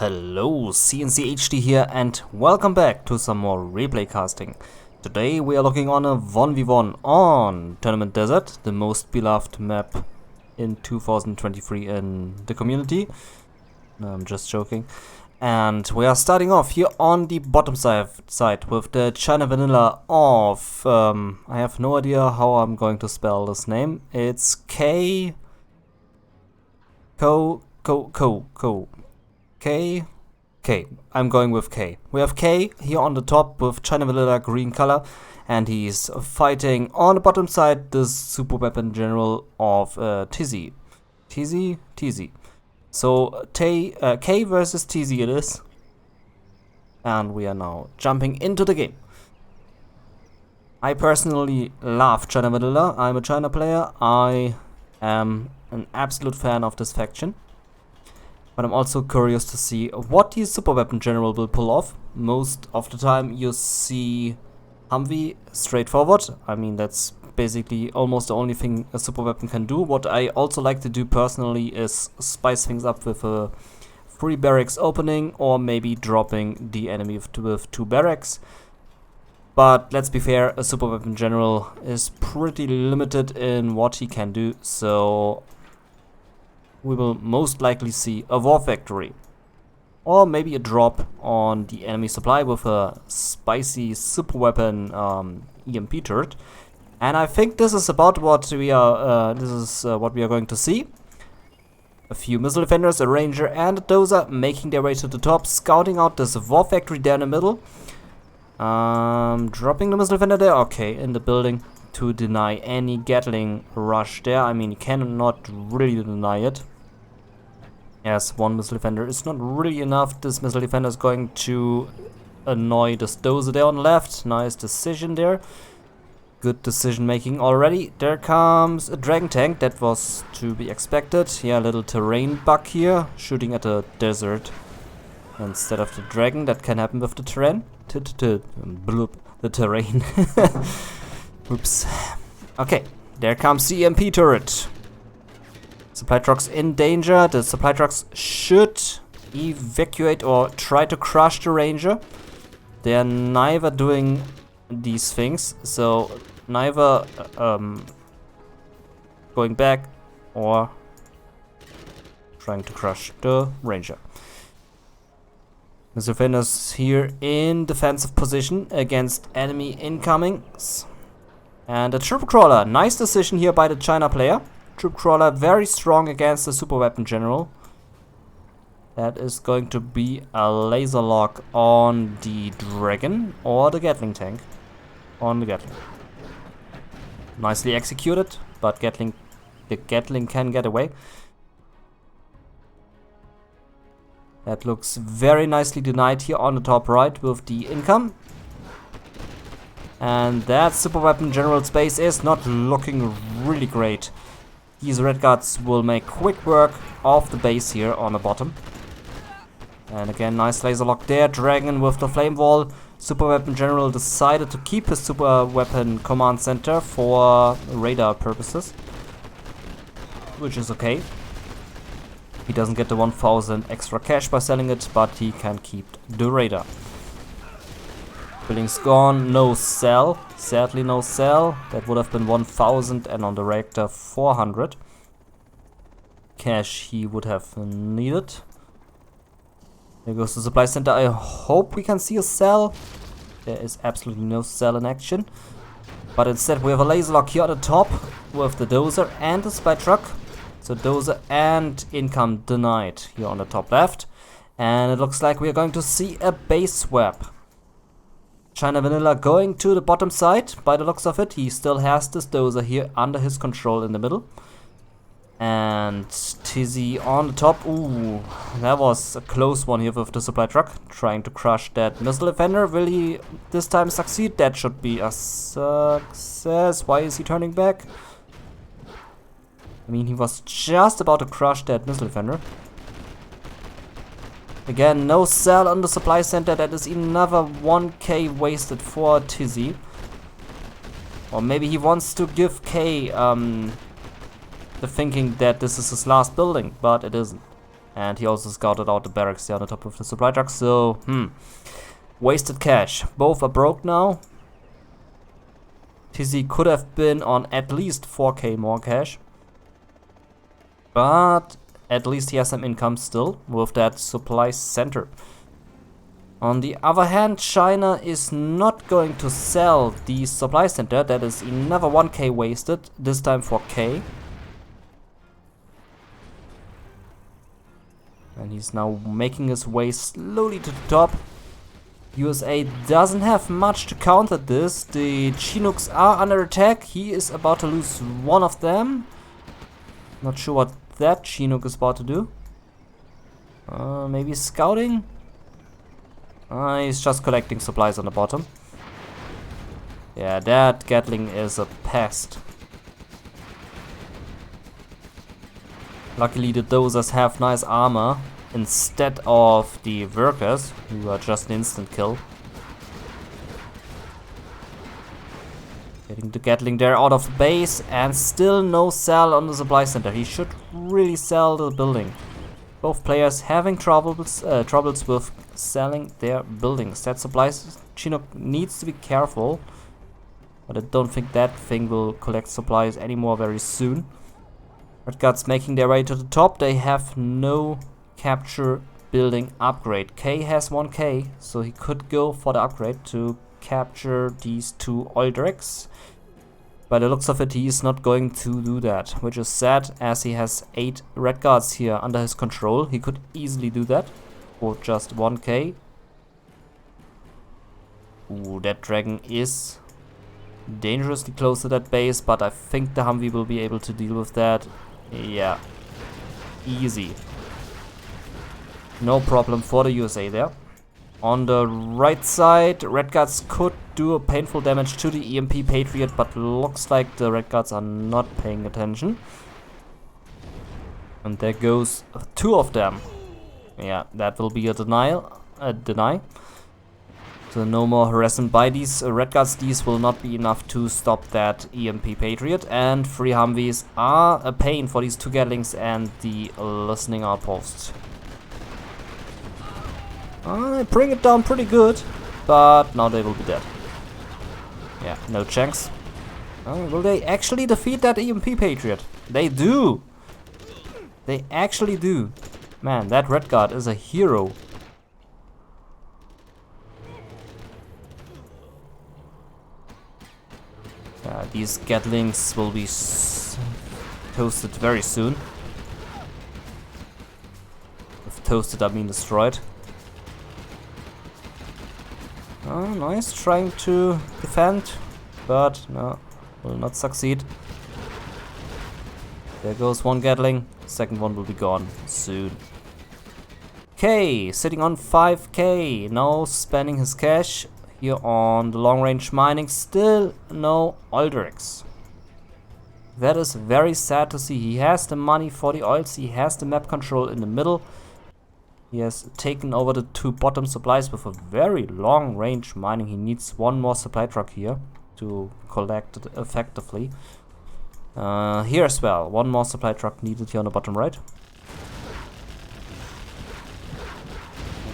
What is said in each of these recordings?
Hello, cncHD here and welcome back to some more replay casting. Today we are looking on a 1v1 on Tournament Desert, the most beloved map in 2023 in the community. No, I'm just joking. And we are starting off here on the bottom side with the China Vanilla of, I have no idea how I'm going to spell this name. It's K... K. I'm going with K. We have K here on the top with China Vanilla green color, and he's fighting on the bottom side this super weapon general of Tizzy. Tizzy. So K versus Tizzy it is. And we are now jumping into the game. I personally love China Vanilla. I'm a China player. I am an absolute fan of this faction. But I'm also curious to see what the super weapon general will pull off. Most of the time you see Humvee straightforward. I mean, that's basically almost the only thing a super weapon can do. What I also like to do personally is spice things up with a free barracks opening, or maybe dropping the enemy with two barracks. But let's be fair, a super weapon general is pretty limited in what he can do, so we will most likely see a war factory, or maybe a drop on the enemy supply with a spicy super weapon EMP turret. And I think this is about what we are. What we are going to see. A few missile defenders, a ranger, and a dozer making their way to the top, scouting out this war factory there in the middle. Dropping the missile defender there. Okay, in the building to deny any Gatling rush there. I mean, you cannot really deny it. Yes, one missile defender is not really enough. This missile defender is going to annoy this dozer there on the left. Nice decision there. Good decision making already. There comes a dragon tank. That was to be expected. Yeah, a little terrain bug here. Shooting at a desert instead of the dragon. That can happen with the terrain. Bloop. The terrain. Oops. Okay, there comes the EMP turret. Supply trucks in danger. The supply trucks should evacuate or try to crush the ranger. They are neither doing these things, so neither going back or trying to crush the ranger. Mr. Defenders here in defensive position against enemy incomings. And a troop crawler. Nice decision here by the China player. Troop crawler very strong against the super weapon general. That is going to be a laser lock on the dragon or the Gatling tank. On the Gatling. Nicely executed, but the Gatling can get away. That looks very nicely denied here on the top right with the income. And that super weapon general space is not looking really great. These red guards will make quick work of the base here on the bottom. And again, nice laser lock there. Dragon with the flame wall. Super weapon general decided to keep his super weapon command center for radar purposes, which is okay. He doesn't get the 1000 extra cash by selling it, but he can keep the radar. Building's gone, no cell. Sadly no cell. That would have been 1000, and on the reactor 400 cash he would have needed. There goes the supply center. I hope we can see a cell. There is absolutely no cell in action, but instead we have a laser lock here at the top with the dozer and the supply truck. So dozer and income denied here on the top left, and it looks like we are going to see a base swap. China Vanilla going to the bottom side. By the looks of it, he still has this dozer here under his control in the middle. And Tizzy on the top. Ooh, that was a close one here with the supply truck. Trying to crush that missile defender. Will he this time succeed? That should be a success. Why is he turning back? I mean, he was just about to crush that missile defender. Again, no cell on the supply center. That is another 1k wasted for Tizzy. Or maybe he wants to give K the thinking that this is his last building, but it isn't. And he also scouted out the barracks there on the top of the supply truck, so, wasted cash. Both are broke now. oTizzy could have been on at least 4k more cash. But at least he has some income still with that supply center. On the other hand, China is not going to sell the supply center. That is another 1k wasted, this time for k. And he's now making his way slowly to the top. USA doesn't have much to counter this. The Chinooks are under attack. He is about to lose one of them. Not sure what that Chinook is about to do. Maybe scouting? He's just collecting supplies on the bottom. Yeah, that Gatling is a pest. Luckily the dozers have nice armor instead of the workers, who are just an instant kill. Getting the Gatling there out of the base, and still no sell on the supply center. He should really sell the building. Both players having troubles with selling their buildings. That supplies Chinook needs to be careful, but I don't think that thing will collect supplies anymore very soon. Red Guards making their way to the top. They have no capture building upgrade. K has 1k, so he could go for the upgrade to capture these two oil derricks. By the looks of it, he is not going to do that, which is sad, as he has 8 Red Guards here under his control. He could easily do that for just 1k. Ooh, that dragon is dangerously close to that base, but I think the Humvee will be able to deal with that. Yeah, easy. No problem for the USA there. On the right side, Red Guards could do a painful damage to the EMP Patriot, but looks like the Red Guards are not paying attention. And there goes 2 of them. Yeah, that will be a deny. So no more harassment by these Red Guards. These will not be enough to stop that EMP Patriot. And 3 Humvees are a pain for these 2 Gatlings and the listening outpost. I bring it down pretty good, but now they will be dead. Yeah, no chance. Will they actually defeat that EMP Patriot? They do! They actually do. Man, that Red Guard is a hero. These Gatlings will be toasted very soon. With toasted, I mean destroyed. Oh, nice, trying to defend, but no, will not succeed. There goes 1 Gatling, second one will be gone soon. K, sitting on 5k, now spending his cash here on the long range mining, still no oil derricks. That is very sad to see. He has the money for the oils, he has the map control in the middle. He has taken over the 2 bottom supplies with a very long range mining. He needs 1 more supply truck here to collect it effectively. Here as well, 1 more supply truck needed here on the bottom right.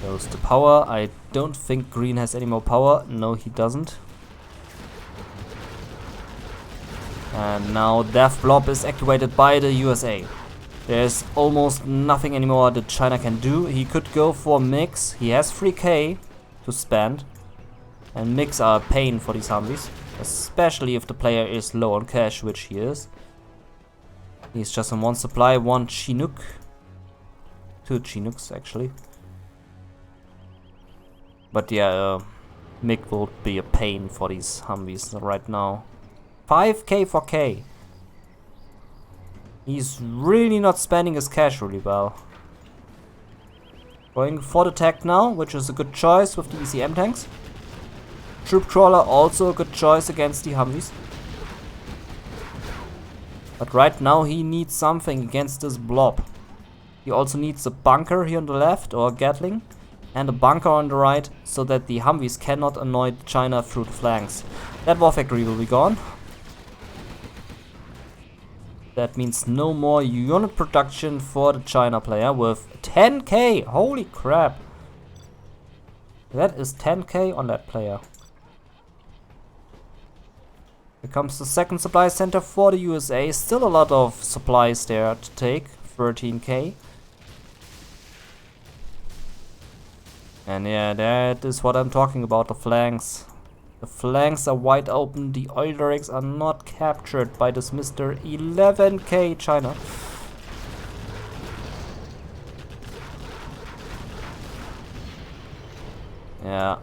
There goes the power. I don't think green has any more power. No, he doesn't. And now Death Blob is activated by the USA. There's almost nothing anymore that China can do. He could go for MiGs. He has 3k to spend. And MiGs are a pain for these Humvees, especially if the player is low on cash, which he is. He's just on 1 supply, 1 Chinook. 2 Chinooks actually. But yeah, MiG will be a pain for these Humvees right now. 5k for K. He's really not spending his cash really well. Going for the tech now, which is a good choice with the ECM tanks. Troop Crawler also a good choice against the Humvees. But right now he needs something against this blob. He also needs a bunker here on the left, or a Gatling, and a bunker on the right, so that the Humvees cannot annoy China through the flanks. That war factory will be gone. That means no more unit production for the China player with 10k. Holy crap. That is 10k on that player. Here comes the second supply center for the USA. Still a lot of supplies there to take. 13k. And yeah, that is what I'm talking about, the flanks. The flanks are wide open. The oil derricks are not captured by this Mr. 11k China. Yeah,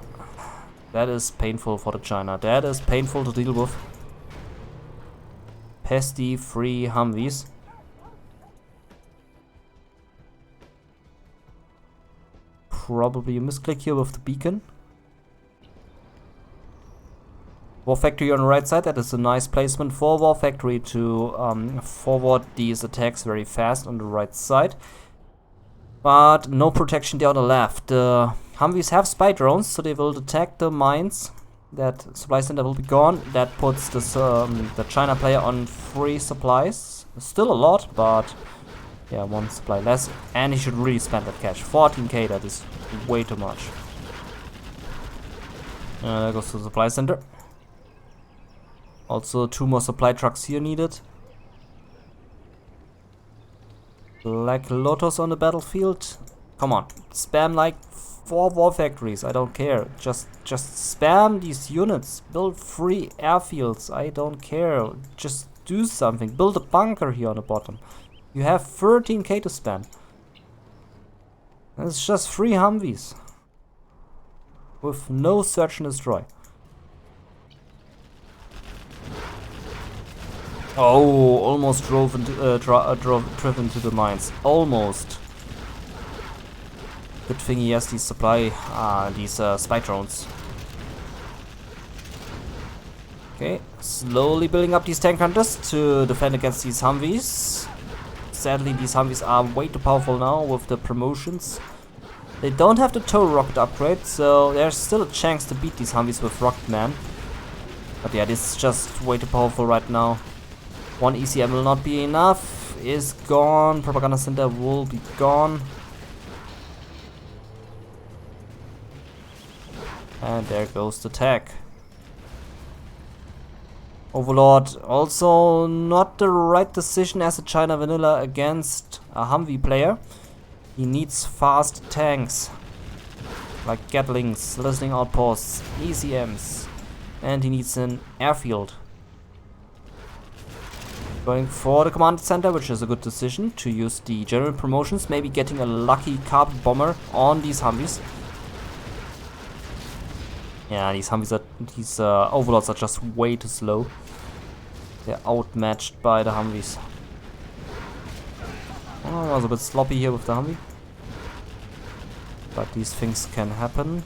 that is painful for the China. That is painful to deal with. Pesty free Humvees. Probably a misclick here with the beacon. War Factory on the right side, that is a nice placement for War Factory to forward these attacks very fast on the right side. But no protection there on the left. The Humvees have spy drones, so they will detect the mines. That supply center will be gone. That puts this, the China player on 3 supplies. Still a lot, but yeah, 1 supply less. And he should really spend that cash. 14k, that is way too much. There goes the supply center. Also 2 more supply trucks here needed. Black Lotus on the battlefield. Come on, spam like 4 war factories. I don't care. Just spam these units. Build 3 airfields. I don't care. Just do something. Build a bunker here on the bottom. You have 13k to spend. It's just 3 Humvees with no search and destroy. Oh, almost driven to the mines. Almost. Good thing he has these spy drones. Okay, slowly building up these tank hunters to defend against these Humvees. Sadly, these Humvees are way too powerful now with the promotions. They don't have the tow rocket upgrade, so there's still a chance to beat these Humvees with Rocket Man. But yeah, this is just way too powerful right now. 1 ECM will not be enough. Is gone. Propaganda center will be gone. And there goes the tech. Overlord also not the right decision as a China vanilla against a Humvee player. He needs fast tanks like Gatlings, listening outposts, ECMs, and he needs an airfield. Going for the command center, which is a good decision to use the general promotions, maybe getting a lucky carpet bomber on these Humvees. Yeah, these overlords are just way too slow. They're outmatched by the Humvees. Oh, I was a bit sloppy here with the Humvee. But these things can happen.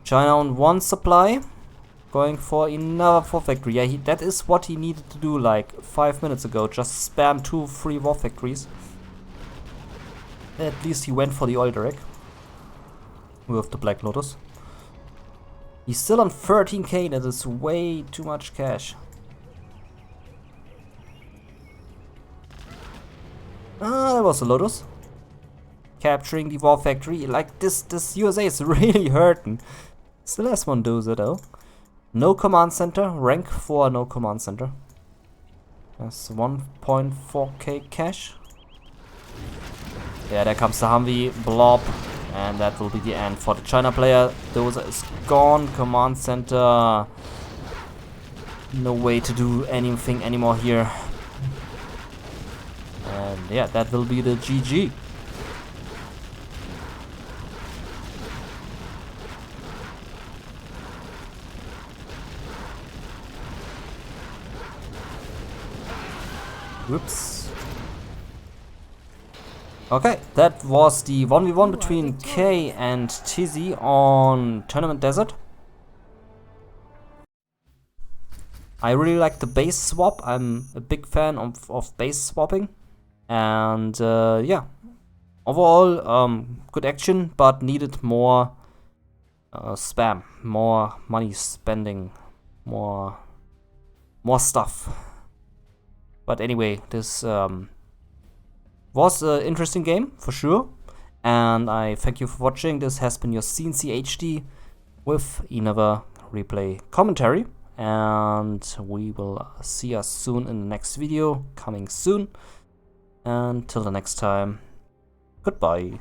China on 1 supply. Going for another war factory. Yeah, that is what he needed to do like 5 minutes ago. Just spam 2 free war factories. At least he went for the oil derrick with the Black Lotus. He's still on 13k. That is way too much cash. Ah, that was the Lotus. Capturing the war factory. Like this USA is really hurting. Still has 1 dozer though. No command center. Rank 4, no command center. That's 1.4k cash. Yeah, there comes the Humvee blob. And that will be the end for the China player. Dozer is gone. Command center. No way to do anything anymore here. And yeah, that will be the GG. Whoops. Okay, that was the 1v1 between K and Tizzy on Tournament Desert. I really like the base swap. I'm a big fan of base swapping. And yeah, overall good action, but needed more spam, more money spending, more stuff. But anyway, this was an interesting game for sure, and I thank you for watching. This has been your cncHD with another replay commentary, and we will see us soon in the next video coming soon. Until the next time, goodbye.